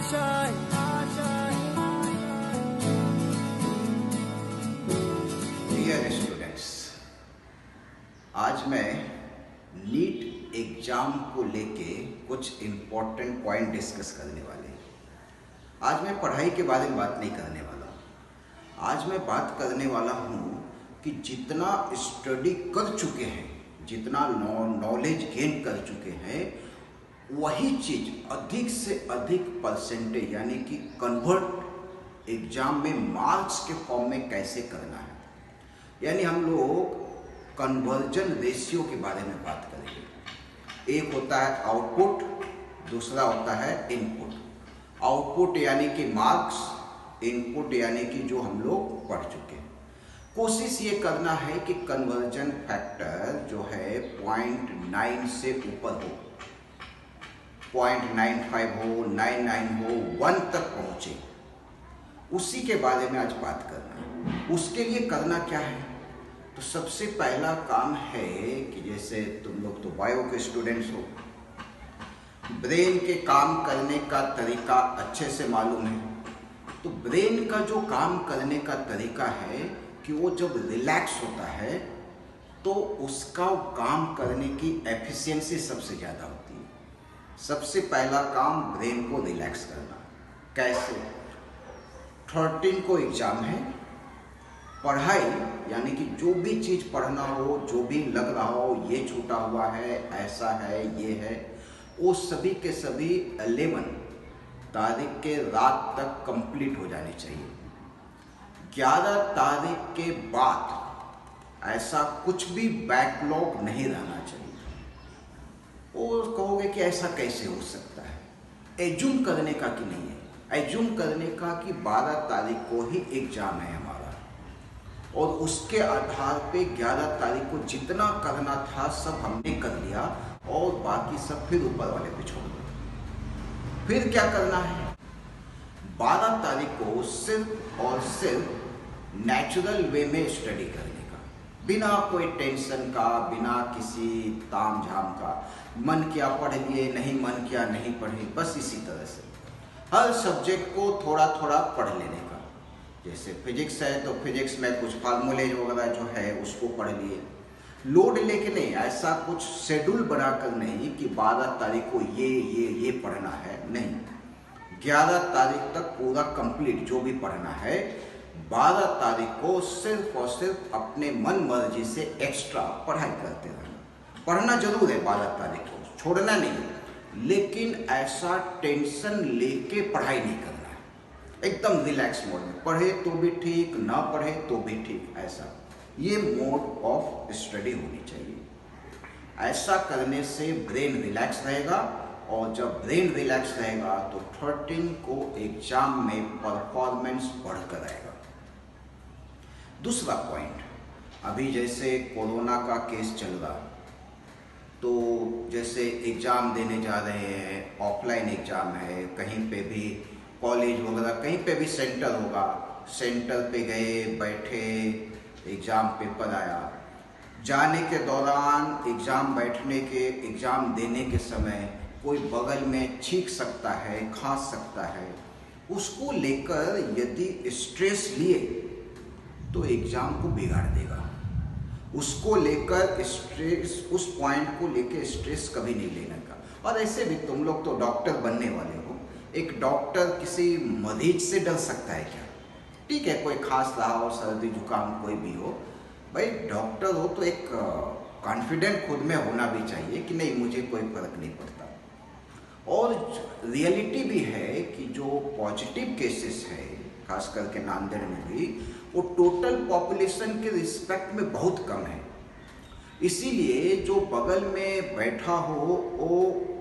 Dear students, आज मैं NEET exam को लेके कुछ इम्पोर्टेंट पॉइंट डिस्कस करने वाले हैं। आज मैं पढ़ाई के बारे में बात नहीं करने वाला हूँ। आज मैं बात करने वाला हूँ कि जितना स्टडी कर चुके हैं, जितना नॉलेज गेन कर चुके हैं, वही चीज़ अधिक से अधिक परसेंटेज यानी कि कन्वर्ट एग्जाम में मार्क्स के फॉर्म में कैसे करना है। यानी हम लोग कन्वर्जन रेशियो के बारे में बात करेंगे। एक होता है आउटपुट, दूसरा होता है इनपुट। आउटपुट यानी कि मार्क्स, इनपुट यानी कि जो हम लोग पढ़ चुके हैं। कोशिश ये करना है कि कन्वर्जन फैक्टर जो है 0.9 से ऊपर हो, 0.95 हो, 99 हो, 1 तक पहुँचे। उसी के बारे में आज बात करना है। उसके लिए करना क्या है? तो सबसे पहला काम है कि जैसे तुम लोग तो बायो के स्टूडेंट्स हो, ब्रेन के काम करने का तरीका अच्छे से मालूम है। तो ब्रेन का जो काम करने का तरीका है कि वो जब रिलैक्स होता है तो उसका काम करने की एफिशिएंसी सबसे ज़्यादा होती है। सबसे पहला काम ब्रेन को रिलैक्स करना। कैसे? 13 को एग्ज़ाम है। पढ़ाई यानी कि जो भी चीज़ पढ़ना हो, जो भी लग रहा हो ये छूटा हुआ है, ऐसा है, ये है, वो सभी के सभी 11 तारीख के रात तक कंप्लीट हो जानी चाहिए। 11 तारीख के बाद ऐसा कुछ भी बैकलॉग नहीं रहना चाहिए। और कहोगे कि ऐसा कैसे हो सकता है? एज्यूम करने का कि नहीं है। एज्यूम करने का कि 12 तारीख को ही एग्ज़ाम है हमारा, और उसके आधार पे 11 तारीख को जितना करना था सब हमने कर लिया और बाकी सब फिर ऊपर वाले पे छोड़ दो। फिर क्या करना है? 12 तारीख को सिर्फ और सिर्फ नेचुरल वे में स्टडी करने का, बिना कोई टेंशन का, बिना किसी ताम झाम का। मन किया पढ़ लिए, नहीं मन किया नहीं पढ़े, बस इसी तरह से हर सब्जेक्ट को थोड़ा थोड़ा पढ़ लेने का। जैसे फिजिक्स है तो फिजिक्स में कुछ फार्मूले वगैरह जो है उसको पढ़ लिए। लोड लेके नहीं, ऐसा कुछ शेड्यूल बनाकर नहीं कि 12 तारीख को ये पढ़ना है, नहीं। 11 तारीख तक पूरा कंप्लीट जो भी पढ़ना है। 12 तारीख को सिर्फ और सिर्फ अपने मन मर्जी से एक्स्ट्रा पढ़ाई करते रहना। पढ़ना जरूर है 12 तारीख को, छोड़ना नहीं, लेकिन ऐसा टेंशन लेके पढ़ाई नहीं करना। एकदम रिलैक्स मोड में पढ़े तो भी ठीक, ना पढ़े तो भी ठीक, ऐसा ये मोड ऑफ स्टडी होनी चाहिए। ऐसा करने से ब्रेन रिलैक्स रहेगा, और जब ब्रेन रिलैक्स रहेगा तो 13 को एग्जाम में परफॉर्मेंस बढ़कर आएगा। दूसरा पॉइंट, अभी जैसे कोरोना का केस चल रहा, तो जैसे एग्ज़ाम देने जा रहे हैं, ऑफलाइन एग्ज़ाम है, कहीं पे भी कॉलेज वगैरह कहीं पे भी सेंटर होगा, सेंटर पे गए, बैठे, एग्ज़ाम पेपर आया। जाने के दौरान एग्ज़ाम बैठने के, एग्ज़ाम देने के समय कोई बगल में छींक सकता है, खांस सकता है। उसको लेकर यदि स्ट्रेस लिए तो एग्ज़ाम को बिगाड़ देगा। उसको लेकर स्ट्रेस, उस पॉइंट को लेकर स्ट्रेस कभी नहीं लेने का। और ऐसे भी तुम लोग तो डॉक्टर बनने वाले हो, एक डॉक्टर किसी मरीज से डर सकता है क्या? ठीक है, कोई खांस रहा हो, सर्दी जुकाम कोई भी हो, भाई डॉक्टर हो तो एक कॉन्फिडेंट खुद में होना भी चाहिए कि नहीं, मुझे कोई फर्क नहीं पड़ता। और रियलिटी भी है कि जो पॉजिटिव केसेस है, खास करके नांदेड़ में भी, वो टोटल पॉपुलेशन के रिस्पेक्ट में बहुत कम है। इसीलिए जो बगल में बैठा हो वो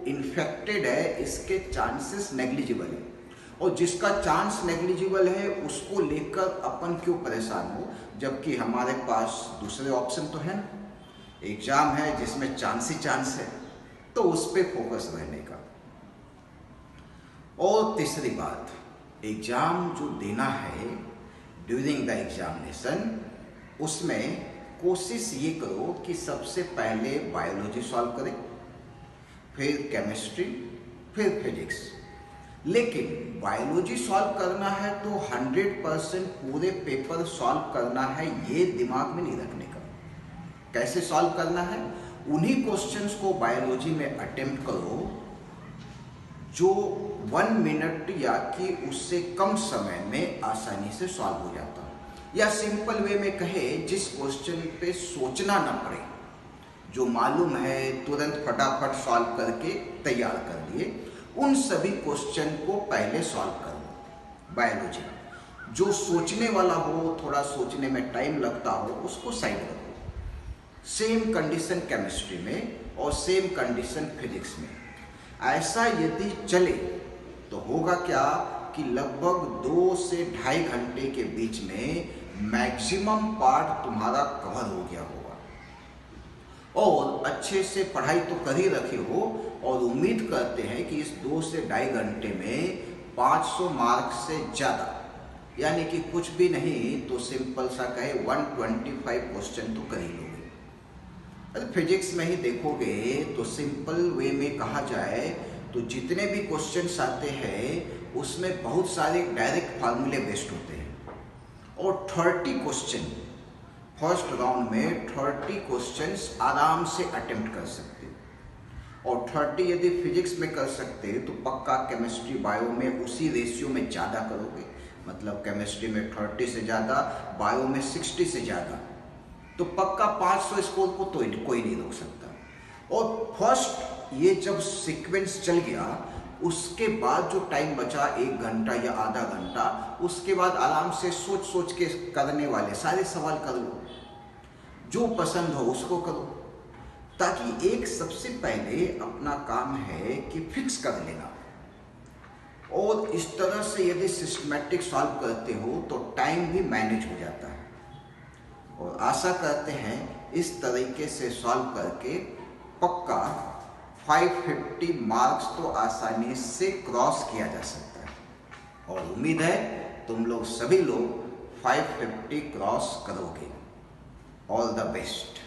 इन्फेक्टेड है, इसके चांसेस नेग्लिजिबल है। और जिसका चांस नेग्लिजिबल है उसको लेकर अपन क्यों परेशान हो, जबकि हमारे पास दूसरे ऑप्शन तो है ना। एग्जाम है जिसमें चांस ही चांस है, तो उस पर फोकस रहने का। और तीसरी बात, एग्जाम जो देना है ड्यूरिंग द एग्जामिनेशन, उसमें कोशिश ये करो कि सबसे पहले बायोलॉजी सॉल्व करें, फिर केमिस्ट्री, फिर फिजिक्स। लेकिन बायोलॉजी सॉल्व करना है तो 100% पूरे पेपर सॉल्व करना है, ये दिमाग में नहीं रखने का। कैसे सॉल्व करना है? उन्हीं क्वेश्चंस को बायोलॉजी में अटेम्प्ट करो जो 1 मिनट या कि उससे कम समय में आसानी से सॉल्व हो जाता हो, या सिंपल वे में कहे जिस क्वेश्चन पे सोचना ना पड़े, जो मालूम है तुरंत फटाफट सॉल्व करके तैयार कर लिए, उन सभी क्वेश्चन को पहले सॉल्व करो। बायोलॉजी जो सोचने वाला हो, थोड़ा सोचने में टाइम लगता हो, उसको साइड रखो। सेम कंडीशन केमिस्ट्री में और सेम कंडीशन फिजिक्स में। ऐसा यदि चले तो होगा क्या कि लगभग 2 से ढाई घंटे के बीच में मैक्सिमम पार्ट तुम्हारा कवर हो गया होगा, और अच्छे से पढ़ाई तो कर ही रखे हो, और उम्मीद करते हैं कि इस 2 से ढाई घंटे में 500 मार्क्स से ज़्यादा, यानी कि कुछ भी नहीं तो सिंपल सा कहे 125 क्वेश्चन तो कर ही लोगे। अरे फिजिक्स में ही देखोगे तो सिंपल वे में कहा जाए तो जितने भी क्वेश्चंस आते हैं उसमें बहुत सारे डायरेक्ट फार्मूले बेस्ड होते हैं, और 30 क्वेश्चन फर्स्ट राउंड में 30 क्वेश्चंस आराम से अटेम्प्ट कर सकते हो। और 30 यदि फिजिक्स में कर सकते तो पक्का केमिस्ट्री बायो में उसी रेशियो में ज़्यादा करोगे। मतलब केमिस्ट्री में 30 से ज़्यादा, बायो में 60 से ज़्यादा, तो पक्का 500 स्कोर को तो कोई नहीं रोक सकता। और फर्स्ट ये जब सीक्वेंस चल गया, उसके बाद जो टाइम बचा 1 घंटा या आधा घंटा, उसके बाद आराम से सोच सोच के करने वाले सारे सवाल कर लो, जो पसंद हो उसको करो, ताकि एक सबसे पहले अपना काम है कि फिक्स कर लेना। और इस तरह से यदि सिस्टमैटिक सॉल्व करते हो तो टाइम भी मैनेज हो जाता है। और आशा करते हैं इस तरीके से सॉल्व करके पक्का 550 मार्क्स तो आसानी से क्रॉस किया जा सकता है, और उम्मीद है तुम लोग सभी लोग 550 क्रॉस करोगे। All the best.